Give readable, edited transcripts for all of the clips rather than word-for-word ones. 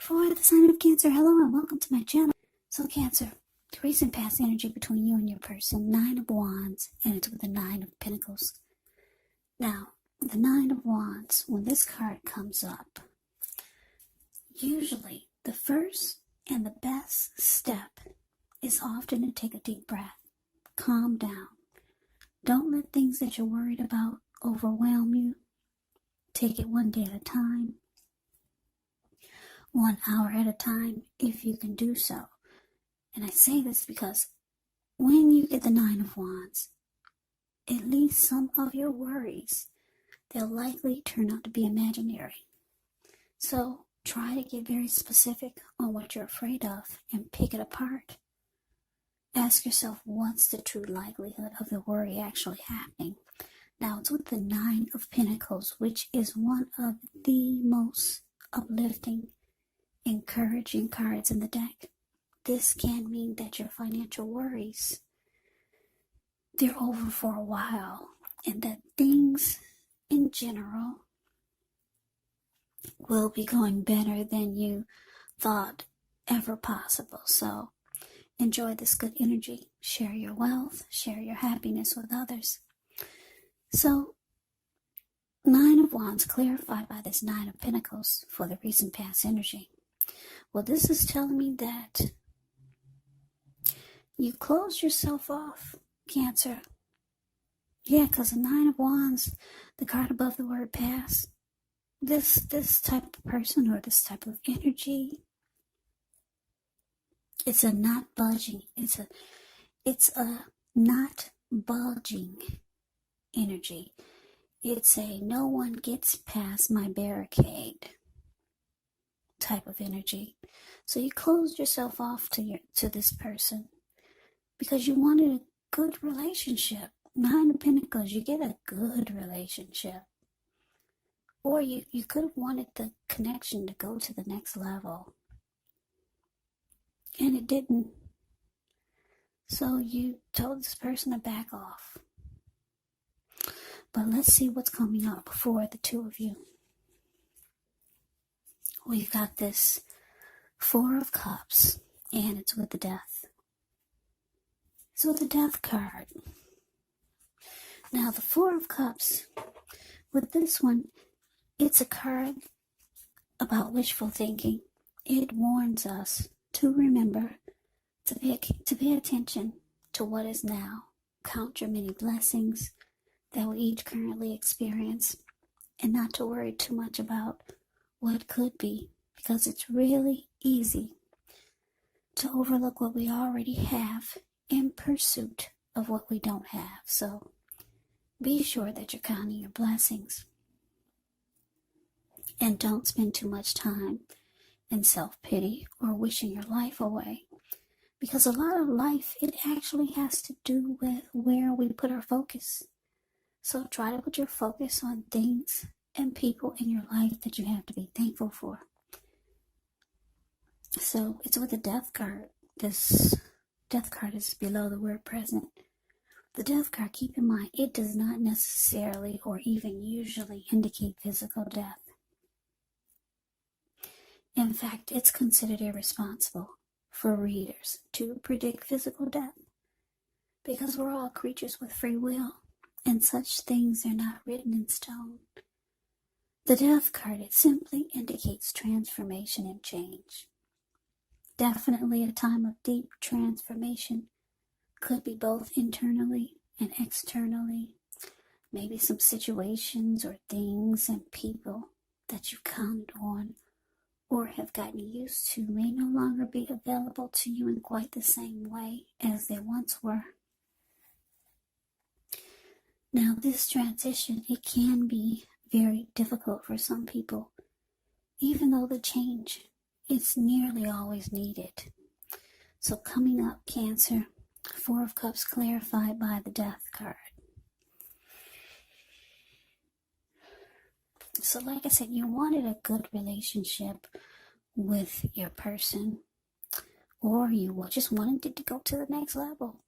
For the sign of Cancer, hello and welcome to my channel. So Cancer, the recent past energy between you and your person, Nine of Wands, and it's with the Nine of Pentacles. Now, the Nine of Wands, when this card comes up, usually the first and the best step is often to take a deep breath, calm down. Don't let things that you're worried about overwhelm you. Take it one day at a time, 1 hour at a time, if you can do so. And I say this because when you get the Nine of Wands, at least some of your worries, they'll likely turn out to be imaginary. So try to get very specific on what you're afraid of and pick it apart. Ask yourself, what's the true likelihood of the worry actually happening? Now, it's with the Nine of Pentacles, which is one of the most uplifting, encouraging cards in the deck. This can mean that your financial worries, they're over for a while, and that things in general will be going better than you thought ever possible. So enjoy this good energy. Share your wealth, share your happiness with others. So, Nine of Wands clarified by this Nine of Pentacles for the recent past energy. Well, this is telling me that you closed yourself off, Cancer. Yeah, because the Nine of Wands, the card above the word past, this type of person or this type of energy, it's a not budging. It's a not budging energy. It's a no one gets past my barricade type of energy. So you closed yourself off to this person because you wanted a good relationship. Nine of Pentacles, you get a good relationship. Or you could have wanted the connection to go to the next level. And it didn't. So you told this person to back off. But let's see what's coming up for the two of you. We've got this Four of Cups, and it's with the Death. It's with the Death card. Now, the Four of Cups, with this one, it's a card about wishful thinking. It warns us to remember to pay attention to what is now. Count your many blessings that we each currently experience, and not to worry too much about what could be, because it's really easy to overlook what we already have in pursuit of what we don't have. So be sure that you're counting your blessings, and don't spend too much time in self-pity or wishing your life away, because a lot of life, it actually has to do with where we put our focus. So try to put your focus on things and people in your life that you have to be thankful for. So it's with the Death card. This Death card is below the word present. The Death card, keep in mind, it does not necessarily or even usually indicate physical death. In fact, it's considered irresponsible for readers to predict physical death, because we're all creatures with free will, and such things are not written in stone. The Death card, it simply indicates transformation and change. Definitely a time of deep transformation. Could be both internally and externally. Maybe some situations or things and people that you counted on or have gotten used to may no longer be available to you in quite the same way as they once were. Now, this transition, it can be very difficult for some people, even though the change is nearly always needed. So coming up, Cancer, Four of Cups clarified by the Death card. So like I said, you wanted a good relationship with your person, or you just wanted it to go to the next level.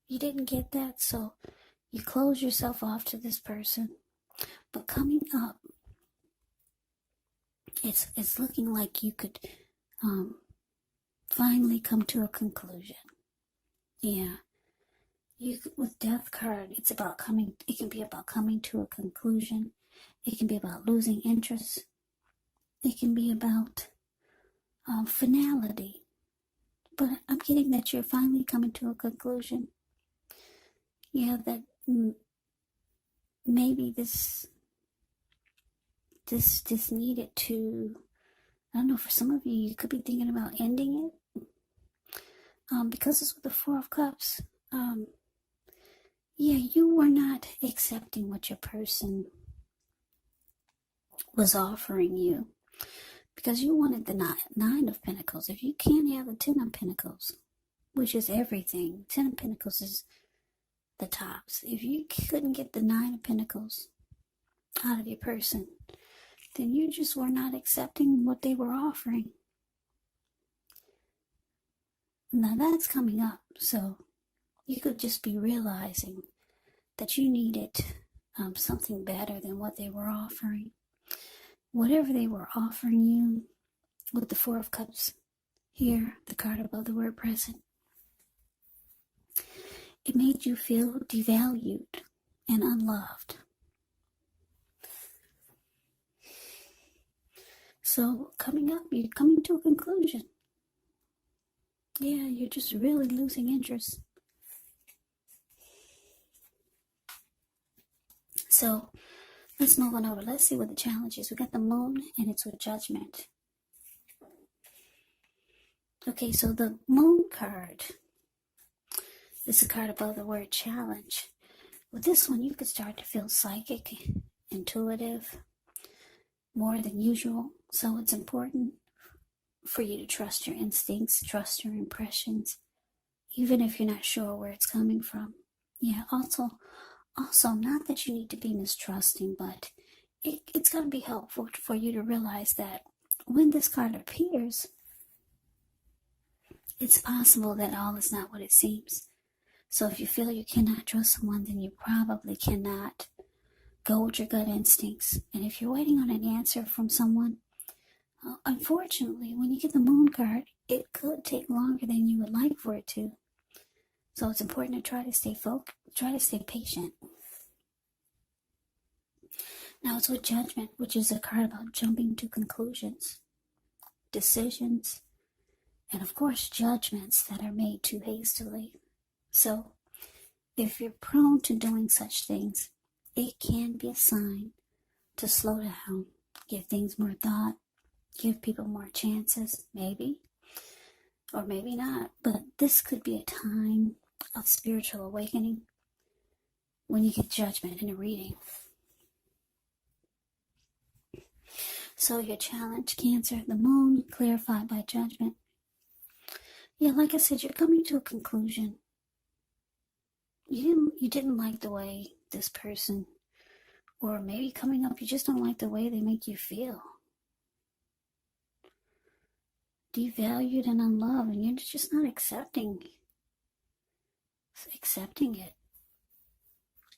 You didn't get that, so you close yourself off to this person. But coming up, it's looking like you could finally come to a conclusion. Yeah. With death card, it can be about coming to a conclusion. It can be about losing interest. It can be about finality. But I'm getting that you're finally coming to a conclusion. Yeah, that maybe this needed to, I don't know, for some of you, you could be thinking about ending it. Because it's with the Four of Cups. Yeah, you were not accepting what your person was offering you. Because you wanted the Nine of Pentacles. If you can't have the Ten of Pentacles, which is everything, Ten of Pentacles is the tops. If you couldn't get the Nine of Pentacles out of your person, then you just were not accepting what they were offering. Now that's coming up, so you could just be realizing that you needed something better than what they were offering. Whatever they were offering you with the Four of Cups here, the card above the word present, it made you feel devalued and unloved. So coming up, you're coming to a conclusion. Yeah, you're just really losing interest. So let's move on over. Let's see what the challenge is. We got the Moon, and it's with Judgment. Okay, so the Moon card is a card above the word challenge. With this one, you could start to feel psychic, intuitive, more than usual. So it's important for you to trust your instincts, trust your impressions, even if you're not sure where it's coming from. Yeah, also, not that you need to be mistrusting, but it's going to be helpful for you to realize that when this card appears, it's possible that all is not what it seems. So if you feel you cannot trust someone, then you probably cannot go with your gut instincts. And if you're waiting on an answer from someone, unfortunately, when you get the Moon card, it could take longer than you would like for it to. So it's important to try to stay focused, try to stay patient. Now it's with Judgment, which is a card about jumping to conclusions, decisions, and of course judgments that are made too hastily. So if you're prone to doing such things, it can be a sign to slow down, give things more thought, give people more chances, maybe, or maybe not. But this could be a time of spiritual awakening when you get Judgment in a reading. So your challenge, Cancer, the Moon, clarified by Judgment. Yeah, like I said, you're coming to a conclusion. You didn't like the way this person, or maybe coming up, you just don't like the way they make you feel. Devalued and unloved, and you're just not accepting it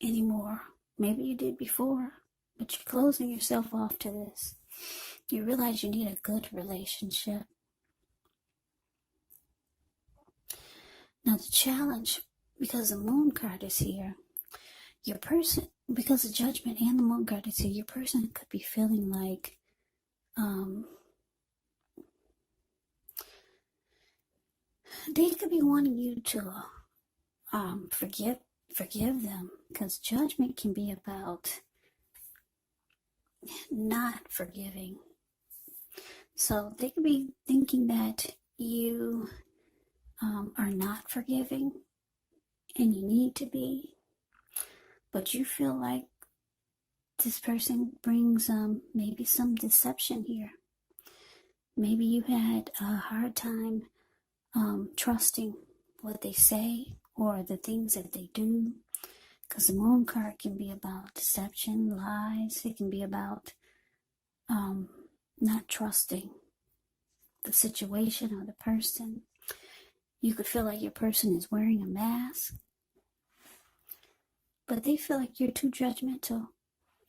anymore. Maybe you did before, but you're closing yourself off to this. You realize you need a good relationship. Now the challenge, because the Moon card is here, your person, because the Judgment and the Moon card is here, your person could be feeling like they could be wanting you to forgive them, because Judgment can be about not forgiving. So they could be thinking that you are not forgiving, and you need to be, but you feel like this person brings maybe some deception here. Maybe you had a hard time trusting what they say or the things that they do, because the Moon card can be about deception, lies. It can be about not trusting the situation or the person. You could feel like your person is wearing a mask, but they feel like you're too judgmental.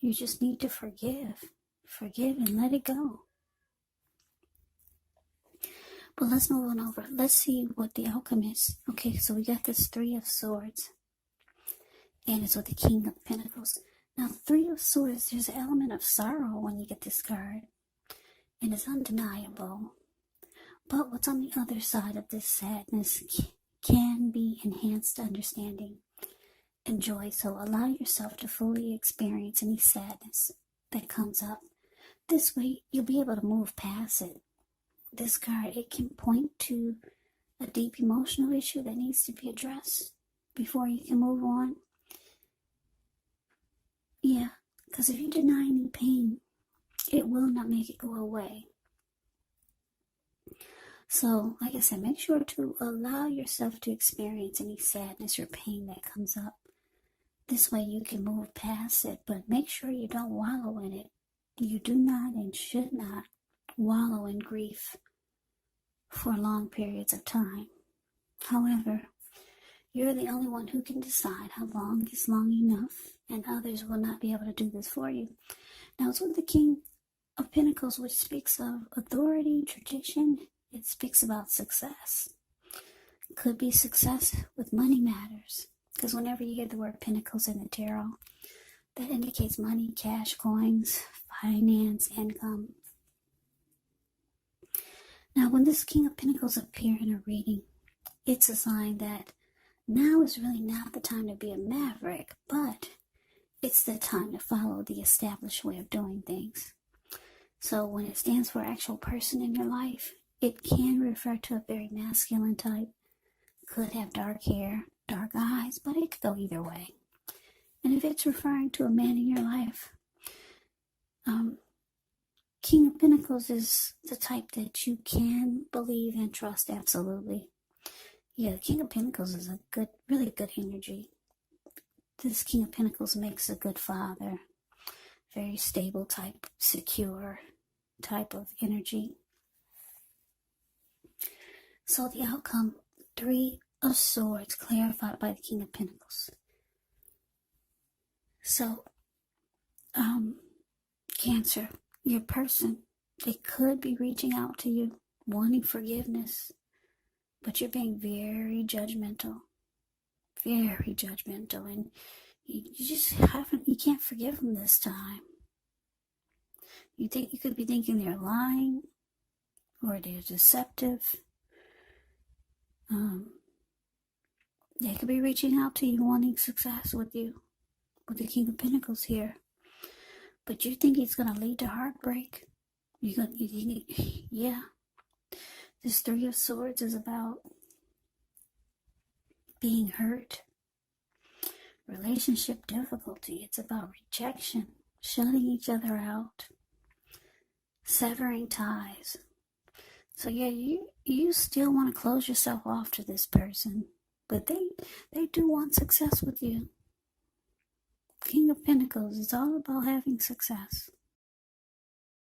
You just need to forgive and let it go. But let's move on over. Let's see what the outcome is. Okay, so we got this Three of Swords. And it's with the King of Pentacles. Now, Three of Swords, there's an element of sorrow when you get this card. And it's undeniable. But what's on the other side of this sadness can be enhanced understanding and joy. So allow yourself to fully experience any sadness that comes up. This way, you'll be able to move past it. This card, it can point to a deep emotional issue that needs to be addressed before you can move on. Yeah, because if you deny any pain, it will not make it go away. So, like I said, make sure to allow yourself to experience any sadness or pain that comes up. This way you can move past it, but make sure you don't wallow in it. You do not and should not wallow in grief for long periods of time. However, you're the only one who can decide how long is long enough, and others will not be able to do this for you. Now, it's with the King of Pentacles, which speaks of authority, tradition. It speaks about success. It could be success with money matters, because whenever you hear the word Pentacles in the tarot, that indicates money, cash, coins, finance, income. Now, when this King of Pentacles appear in a reading, it's a sign that now is really not the time to be a maverick, but it's the time to follow the established way of doing things. So when it stands for actual person in your life, it can refer to a very masculine type. Could have dark hair, dark eyes, but it could go either way. And if it's referring to a man in your life, King of Pentacles is the type that you can believe and trust absolutely. Yeah, the King of Pentacles is a good, really good energy. This King of Pentacles makes a good father. Very stable type, secure type of energy. So the outcome, Three of Swords, clarified by the King of Pentacles. So, Cancer, your person, they could be reaching out to you, wanting forgiveness, but you're being very judgmental, and you can't forgive them this time. You could be thinking they're lying, or they're deceptive. They could be reaching out to you, wanting success with you, with the King of Pentacles here. But you think it's going to lead to heartbreak? Yeah. This Three of Swords is about being hurt, relationship difficulty. It's about rejection, shutting each other out, severing ties. So yeah, you still want to close yourself off to this person, but they do want success with you. King of Pentacles is all about having success.